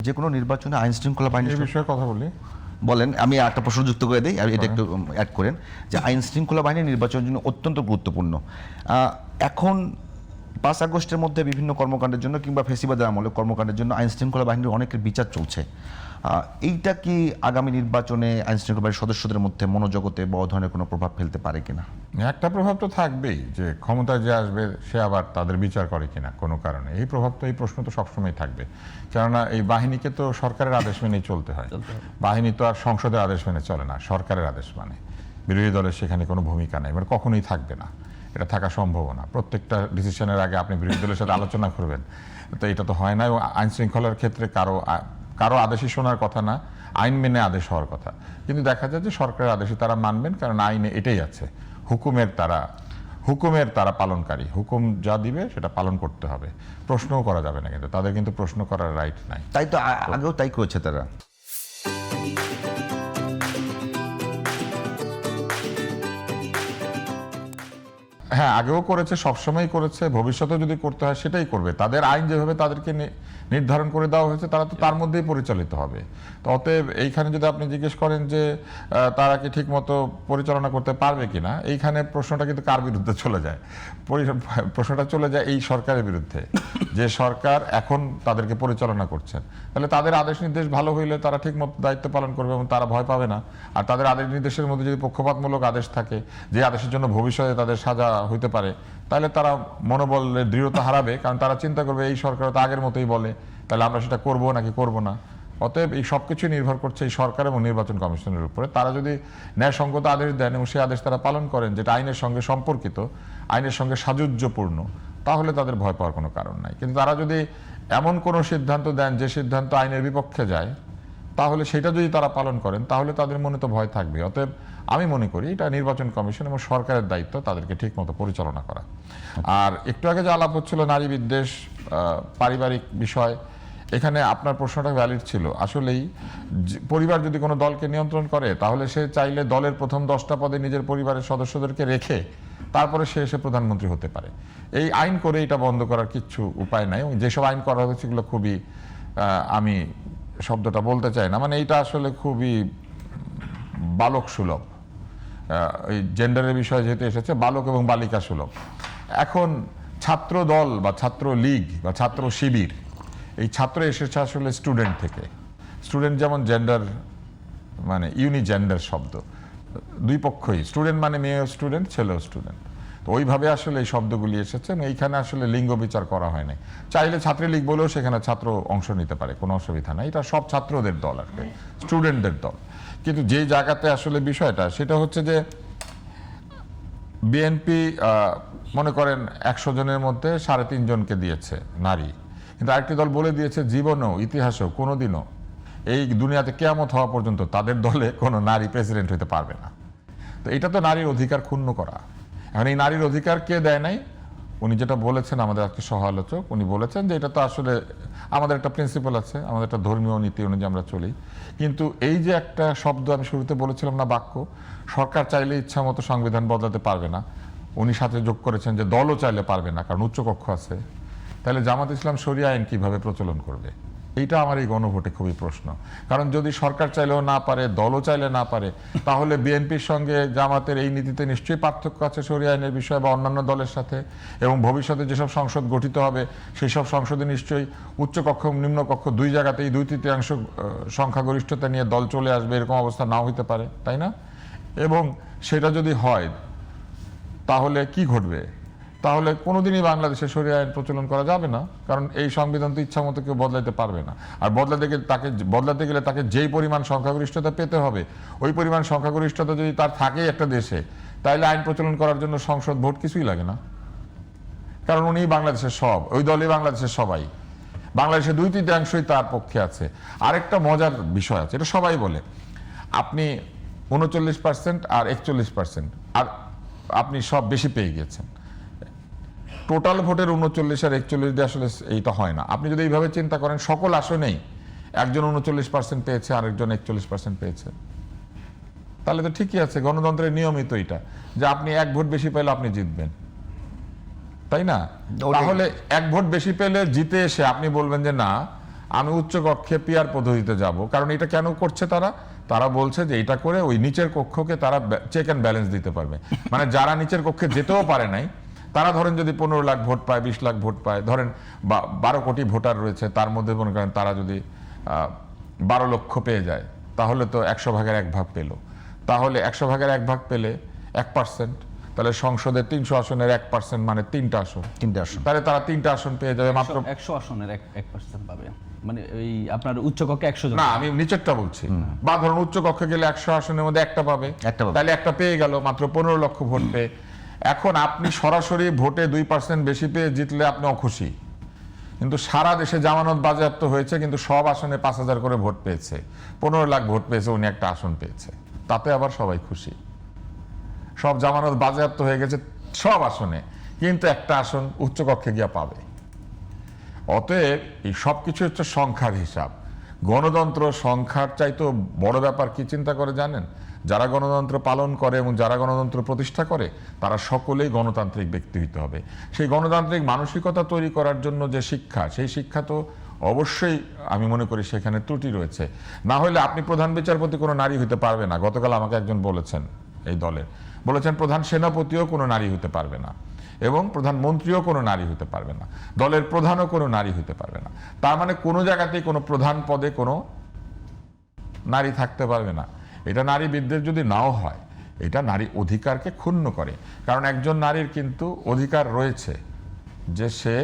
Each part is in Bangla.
যে কোনো নির্বাচনে আইন শৃঙ্খলা বাহিনী এই বিষয়ে কথা বলি। বলেন, আমি একটা প্রশ্ন যুক্ত করে দিই, এটা একটু অ্যাড করেন যে আইন শৃঙ্খলা বাহিনী নির্বাচনের জন্য অত্যন্ত গুরুত্বপূর্ণ। এখন 5 আগস্টের মধ্যে বিভিন্ন কর্মকাণ্ডের জন্য কিংবা ফেসিবাদের আমলে কর্মকাণ্ডের জন্য আইন শৃঙ্খলা বাহিনীর অনেকের বিচার চলছে। এইটা কি আগামী নির্বাচনে আইন শৃঙ্খলা বাহিনীর সদস্যদের মধ্যে মনোজগতে বড় ধরনের কোনো প্রভাব ফেলতে পারে কিনা? একটা প্রভাব তো থাকবেই, যে ক্ষমতায় যে আসবে সে আবার তাদের বিচার করে কিনা কোনো কারণে। এই প্রভাব তো, এই প্রশ্ন তো সবসময় থাকবে, কেননা এই বাহিনীকে তো সরকারের আদেশ মেনেই চলতে হয়। বাহিনী তো আর সংসদের আদেশ মেনে চলে না, সরকারের আদেশ মানে। বিরোধী দলের সেখানে কোনো ভূমিকা নেই, মানে কখনোই থাকবে না, এটা থাকা সম্ভব না। প্রত্যেকটা ডিসিশনের আগে আপনি বিরোধী দলের সাথে আলোচনা করবেন, তো এটা তো হয় না। এবং আইন শৃঙ্খলার ক্ষেত্রে কারো আদেশই শোনার কথা না, আইন মেনে আদেশ হওয়ার কথা। কিন্তু দেখা যায় যে সরকারের আদেশে তারা মানবেন, কারণ আইনে এটাই আছে, হুকুমের তারা পালনকারী। হুকুম যা দিবে সেটা পালন করতে হবে, প্রশ্নও করা যাবে না। কিন্তু তাদের কিন্তু প্রশ্ন করার রাইট নাই। তাই তো আগেও তাই করেছে তারা। হ্যাঁ, আগেও করেছে, সবসময় করেছে, ভবিষ্যতেও যদি করতে হয় সেটাই করবে। তাদের আইন যেভাবে তাদেরকে নির্ধারণ করে দেওয়া হয়েছে, তারা তো তার মধ্যেই পরিচালিত হবে। তো অতএব এইখানে যদি আপনি জিজ্ঞেস করেন যে তারা কি ঠিক মতো পরিচালনা করতে পারবে কিনা, এইখানে প্রশ্নটা কিন্তু কার বিরুদ্ধে চলে যায়? প্রশ্নটা চলে যায় এই সরকারের বিরুদ্ধে, যে সরকার এখন তাদেরকে পরিচালনা করছেন। তাহলে তাদের আদেশ নির্দেশ ভালো হইলে তারা ঠিক মতো দায়িত্ব পালন করবে এবং তারা ভয় পাবে না। আর তাদের আদেশ নির্দেশের মধ্যে যদি পক্ষপাতমূলক আদেশ থাকে, যে আদেশের জন্য ভবিষ্যতে তাদের সাজা হইতে পারে, তাহলে তারা মনোবলের দৃঢ়তা হারাবে, কারণ তারা চিন্তা করবে এই সরকার তো আগের মতোই বলে, তাহলে আমরা সেটা করবো নাকি করব না। অতএব এই সব কিছুই নির্ভর করছে এই সরকার এবং নির্বাচন কমিশনের উপরে। তারা যদি ন্যায়সঙ্গত আদেশ দেন এবং সেই আদেশ তারা পালন করেন, যেটা আইনের সঙ্গে সম্পর্কিত, আইনের সঙ্গে সাযুজ্যপূর্ণ, তাহলে তাদের ভয় পাওয়ার কোনো কারণ নাই। কিন্তু তারা যদি এমন কোনো সিদ্ধান্ত দেন যে সিদ্ধান্ত আইনের বিপক্ষে যায়, তাহলে সেটা যদি তারা পালন করেন, তাহলে তাদের মনে তো ভয় থাকবে। অতএব আমি মনে করি এটা নির্বাচন কমিশন এবং সরকারের দায়িত্ব তাদেরকে ঠিক মতো পরিচালনা করা। আর একটু আগে যে আলাপ হচ্ছিল নারী বিদ্বেষ, পারিবারিক বিষয়, এখানে আপনার প্রশ্নটা ভ্যালিড ছিল। আসলেই পরিবার যদি কোনো দলকে নিয়ন্ত্রণ করে, তাহলে সে চাইলে দলের প্রথম 10টা পদে নিজের পরিবারের সদস্যদেরকে রেখে তারপরে সে এসে প্রধানমন্ত্রী হতে পারে। এই আইন করে এটা বন্ধ করার কিচ্ছু উপায় নাই। এবং যেসব আইন করা হয়েছে সেগুলো খুবই, আমি শব্দটা বলতে চাই না, মানে এইটা আসলে খুবই বালক সুলভ। এই জেন্ডারের বিষয় যেহেতু এসেছে, বালক এবং বালিকা সুলভ। এখন ছাত্র দল বা ছাত্র লীগ বা ছাত্র শিবির, এই ছাত্র এসেছে আসলে স্টুডেন্ট থেকে। স্টুডেন্ট যেমন জেন্ডার, মানে ইউনিজেন্ডার শব্দ, দুই পক্ষই, স্টুডেন্ট মানে মেয়েও স্টুডেন্ট, ছেলেও স্টুডেন্ট। তো ওইভাবে আসলে এই শব্দগুলি এসেছে। এইখানে আসলে লিঙ্গ বিচার করা হয় নাই। চাইলে ছাত্রলীগ বলেও সেখানে ছাত্র অংশ নিতে পারে, কোনো অসুবিধা নাই। এটা সব ছাত্রদের দল আর কি, স্টুডেন্টদের দল। কিন্তু যে জায়গাতে আসলে বিষয়টা, সেটা হচ্ছে যে বিএনপি মনে করেন 100 জনের মধ্যে 3.5 জনকে দিয়েছে নারী, কিন্তু আরেকটি দল বলে দিয়েছে জীবনেও, ইতিহাসেও কোনোদিনও, এই দুনিয়াতে কিয়ামত হওয়া পর্যন্ত তাদের দলে কোনো নারী প্রেসিডেন্ট হতে পারবে না। তো এটা তো নারীর অধিকার ক্ষুণ্ণ করা। এখন এই নারীর অধিকার কে দেয় নাই? উনি যেটা বলেছেন, আমাদের আজকে সহ আলোচক, উনি বলেছেন যে এটা তো আসলে আমাদের একটা প্রিন্সিপাল আছে, আমাদের একটা ধর্মীয় নীতি অনুযায়ী আমরা চলি। কিন্তু এই যে একটা শব্দ আমি শুরুতে বলেছিলাম না, বাক্য, সরকার চাইলে ইচ্ছা মতো সংবিধান বদলাতে পারবে না। উনি সাথে যোগ করেছেন যে দলও চাইলে পারবে না, কারণ উচ্চকক্ষ আছে। তাহলে জামাত ইসলাম শরিয়া আইন কিভাবে প্রচলন করবে? এইটা আমার এই গণভোটে খুবই প্রশ্ন। কারণ যদি সরকার চাইলেও না পারে, দলও চাইলে না পারে, তাহলে বিএনপির সঙ্গে জামাতের এই নীতিতে নিশ্চয়ই পার্থক্য আছে শরিয়া আইনের বিষয়ে বা অন্যান্য দলের সাথে। এবং ভবিষ্যতে যেসব সংসদ গঠিত হবে, সেই সব সংসদে নিশ্চয়ই উচ্চকক্ষ নিম্নকক্ষ দুই জায়গাতেই 2/3 সংখ্যাগরিষ্ঠতা নিয়ে দল চলে আসবে, এরকম অবস্থা নাও হতে পারে, তাই না? এবং সেটা যদি হয়, তাহলে কি ঘটবে? তাহলে কোনোদিনই বাংলাদেশে শরিয়া আইন প্রচলন করা যাবে না, কারণ এই সংবিধান তো ইচ্ছা মতো কেউ বদলাইতে পারবে না। আর বদলাতে গেলে তাকে যেই পরিমাণ সংখ্যাগরিষ্ঠতা পেতে হবে, ওই পরিমাণ সংখ্যাগরিষ্ঠতা যদি তার থাকেই একটা দেশে, তাহলে আইন প্রচলন করার জন্য সংসদ ভোট কিছুই লাগে না, কারণ উনি বাংলাদেশের সব, ওই দলই বাংলাদেশের সবাই, বাংলাদেশের 2/3 তার পক্ষে আছে। আরেকটা মজার বিষয় আছে, এটা সবাই বলে, আপনি 39% আর 41%, আর আপনি সব বেশি পেয়ে গিয়েছেন। টোটাল ভোটের 39 আর 41 দিয়ে আসলে এইটা হয় না। আপনি যদি এইভাবে চিন্তা করেন, সকল আসনেই একজন 39% পেয়েছে, আরেকজন 41% পেয়েছে, তাহলে তো ঠিকই আছে। গণতন্ত্রের নিয়মিত এটা, যে আপনি 1 ভোট বেশি পেলে আপনি জিতবেন, তাই না? তাহলে 1 ভোট বেশি পেলে জিতে এসে আপনি বলবেন যে না, আমি উচ্চ কক্ষে পিয়ার পদ্ধতিতে যাব, কারণ এটা কেন করছে তারা বলছে যে এটা করে ওই নিচের কক্ষকে তারা চেক অ্যান্ড ব্যালেন্স দিতে পারবে। মানে যারা নিচের কক্ষে যেতেও পারে নাই, তারা ধরেন যদি 15 লাখ ভোট পায়, 20 লাখ ভোট পায়, ধরেন 12 কোটি ভোটার রয়েছে, তার মধ্যে মনে করেন তারা যদি 12 লক্ষ পেয়ে যায়, তাহলে তো 100 ভাগের 1 ভাগ পেল। তাহলে 100 ভাগের 1 ভাগ পেলে 1%, তাহলে সংসদের 300 আসনের 1% মানে 3টা আসন, তাহলে তারা 3টা আসন পেয়ে যাবে মাত্র। 100 আসনের 1% পাবে, মানে এই আপনার উচ্চ কক্ষে 100 জন। না, আমি নিচেরটা বলছি। বা ধরুন উচ্চ কক্ষে গেলে 100 আসনের মধ্যে একটা পাবে, তাহলে একটা পেয়ে গেল মাত্র 15 লক্ষ ভোট পেয়ে। এখন আপনি সরাসরি ভোটে 2% বেশি পেয়ে জিতলে আপনি অখুশি, কিন্তু সারা দেশে জামানত বাজেয়াপ্ত হয়েছে, কিন্তু সব আসনে 5000 করে ভোট পেয়েছে, 15 লাখ ভোট পেয়েছে, উনি একটা আসন পেয়েছে, তাতে আবার সবাই খুশি। সব জামানত বাজেয়াপ্ত হয়ে গেছে সব আসনে, কিন্তু একটা আসন উচ্চকক্ষে গিয়া পাবে। অতএব এই সবকিছু হচ্ছে সংখ্যার হিসাব। গণতন্ত্র সংখ্যার চাইতে বড় ব্যাপার কি চিন্তা করে জানেন? যারা গণতন্ত্র পালন করে এবং যারা গণতন্ত্র প্রতিষ্ঠা করে তারা সকলেই গণতান্ত্রিক ব্যক্তি হইতে হবে। সেই গণতান্ত্রিক মানসিকতা তৈরি করার জন্য যে শিক্ষা, সেই শিক্ষা তো অবশ্যই আমি মনে করি সেখানে ত্রুটি রয়েছে। না হলে আপনি প্রধান বিচারপতি কোনো নারী হতে পারবে না। গতকাল আমাকে একজন বলেছেন, এই দলের বলেছেন প্রধান সেনাপতিও কোনো নারী হতে পারবে না, এবং প্রধানমন্ত্রীও কোনো নারী হতে পারবে না, দলের প্রধানও কোনো নারী হতে পারবে না। তার মানে কোনো জায়গাতেই কোনো প্রধান পদে কোনো নারী থাকতে পারবে না। এটা নারী বিদ্বেষ যদি নাও হয়, এটা নারী অধিকারকে ক্ষুণ্ণ করে। কারণ একজন নারীর কিন্তু অধিকার রয়েছে যে সে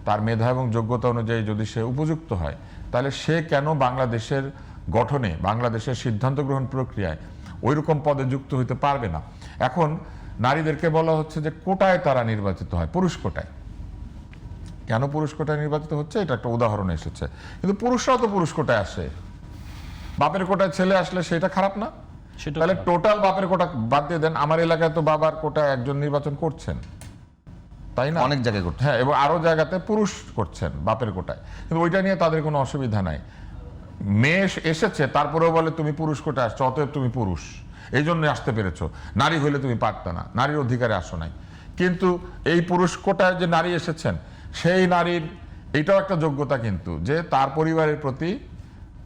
তার মেধা এবং যোগ্যতা অনুযায়ী যদি সে উপযুক্ত হয়, তাহলে সে কেন বাংলাদেশের গঠনে, বাংলাদেশের সিদ্ধান্ত গ্রহণ প্রক্রিয়ায় ওইরকম পদে যুক্ত হতে পারবে না। এখন নারীদেরকে বলা হচ্ছে যে কোটায় তারা নির্বাচিত হয়, পুরুষ কোটায়। কেন পুরুষ কোটায় নির্বাচিত হচ্ছে এটা একটা উদাহরণ এসেছে, কিন্তু পুরুষরাও তো পুরুষ কোটায় আসে। বাপের কোটায় ছেলে আসলে সেটা খারাপ না? তাহলে টোটাল বাপের কোটা বাদ দিয়ে দেন। আমার এলাকায় তো বাবার কোটায় একজন নির্বাচন করছেন, তাই না? অনেক জায়গায় করছে, হ্যাঁ, এবং আরো জায়গাতে পুরুষ করছেন বাপের কোটায়, কিন্তু ওইটা নিয়ে তাদের কোনো অসুবিধা নাই। মেয়ে এসেছে তারপরেও বলে তুমি পুরুষ কোটায় আসছো, অতএব তুমি পুরুষ, এই জন্য আসতে পেরেছো, নারী হইলে তুমি পারত না, নারীর অধিকারে আসো নাই। কিন্তু এই পুরুষ কোটায় যে নারী এসেছেন, সেই নারীর এটাও একটা যোগ্যতা কিন্তু, যে তার পরিবারের প্রতি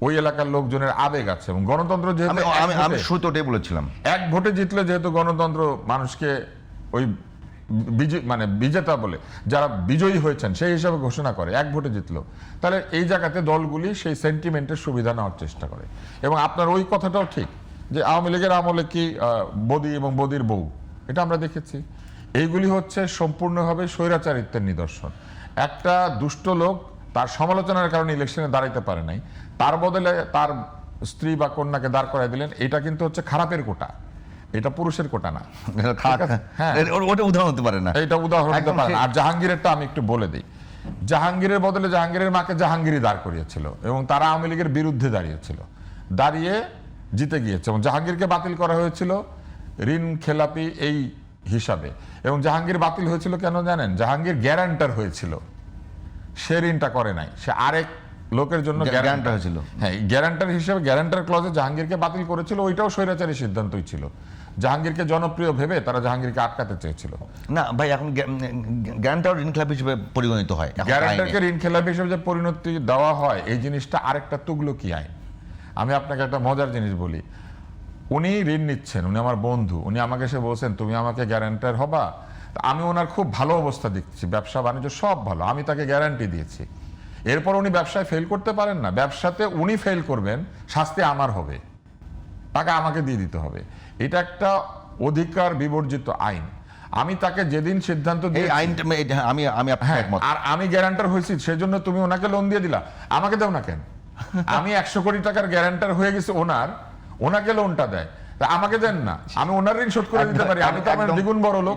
ওই এলাকার লোকজনের আবেগ আছে। এবং গণতন্ত্র যেহেতু আমি শুরুতে ওটাই বলেছিলাম, এক ভোটে জিতলে, যেহেতু গণতন্ত্র মানুষকে ওই মানে বিজেতা বলে, যারা বিজয়ী হয়েছেন সেই হিসাবে ঘোষণা করে, এক ভোটে জিতলো, তাহলে এই জায়গাতে দলগুলি সেই সেন্টিমেন্টের সুবিধা নেওয়ার চেষ্টা করে। এবং আপনার ওই কথাটাও ঠিক যে আওয়ামী লীগের আমলে কি বদি এবং বদির বউ, এটা আমরা দেখেছি। এইগুলি হচ্ছে সম্পূর্ণভাবে স্বৈরাচারিত্বের নিদর্শন। একটা দুষ্ট লোক তার সমালোচনার কারণে ইলেকশনে দাঁড়াইতে পারে নাই, তার বদলে তার স্ত্রী বা কন্যাকে দাঁড় করাই দিলেন। এটা কিন্তু হচ্ছে খারাপের কোটা, এটা পুরুষের কোটা না। হ্যাঁ, ওটা উদাহরণ হতে পারে না, এটা উদাহরণ হতে পারে না। আর জাহাঙ্গীরেরটা আমি একটু বলে দিই। জাহাঙ্গীরের বদলে জাহাঙ্গীরের মাকে জাহাঙ্গীরই দাঁড় করিয়েছিল, এবং তারা আওয়ামী লীগের বিরুদ্ধে দাঁড়িয়েছিল, দাঁড়িয়ে জিতে গিয়েছে। এবং জাহাঙ্গীরকে বাতিল করা হয়েছিল ঋণ খেলাপি এই হিসাবে। এবং জাহাঙ্গীর বাতিল হয়েছিল কেন জানেন? জাহাঙ্গীর গ্যারান্টার হয়েছিল, সে ঋণটা করে নাই, সে আরেক লোকের জন্য গ্যারান্টার হয়েছিল। হ্যাঁ, গ্যারান্টার হিসেবে গ্যারান্টার ক্লজে জাহাঙ্গীরকে বাতিল করেছিল। ওইটাও স্বৈরাচারী সিদ্ধান্তই ছিল। জাহাঙ্গীরকে জনপ্রিয় ভেবে তারা জাহাঙ্গীরকে আটকাতে চেয়েছিল। না ভাই, এখন গ্যারান্টার ঋণ খেলাপি হিসেবে পরিগণিত হয়। গ্যারান্টারকে ঋণ খেলাপি হিসেবে যে পরিণতি দেওয়া হয়, এই জিনিসটা আরেকটা তুগলকি আইন। আমি আপনাকে একটা মজার জিনিস বলি। উনি ঋণ নিচ্ছেন, উনি আমার বন্ধু, উনি আমাকে এসে বলছেন তুমি আমাকে গ্যারান্টার হবা। আমি ওনার খুব ভালো অবস্থা দেখছি, ব্যবসা বাণিজ্য সব ভালো, আমি তাকে গ্যারান্টি দিয়েছি। এরপর উনি ব্যবসায় ফেল করতে পারেন না, ব্যবসাতে উনি ফেল করবেন, শাস্তি আমার হবে, টাকা আমাকে দিয়ে দিতে হবে। এটা একটা অধিকার বিবর্জিত আইন। আমি তাকে যেদিন সিদ্ধান্ত দিয়ে আর আমি গ্যারান্টার হয়েছি, সেজন্য তুমি ওনাকে লোন দিয়ে দিলা, আমাকে দাও না কেন? আমি 100 কোটি টাকার গ্যারান্টার হয়ে গেছি ওনাকে লোনটা দেয়, তা আমাকে দেন না, আমি ওনার ঋণ শোধ করে দিতে পারি, আমি তো আমার দ্বিগুণ বড় লোক।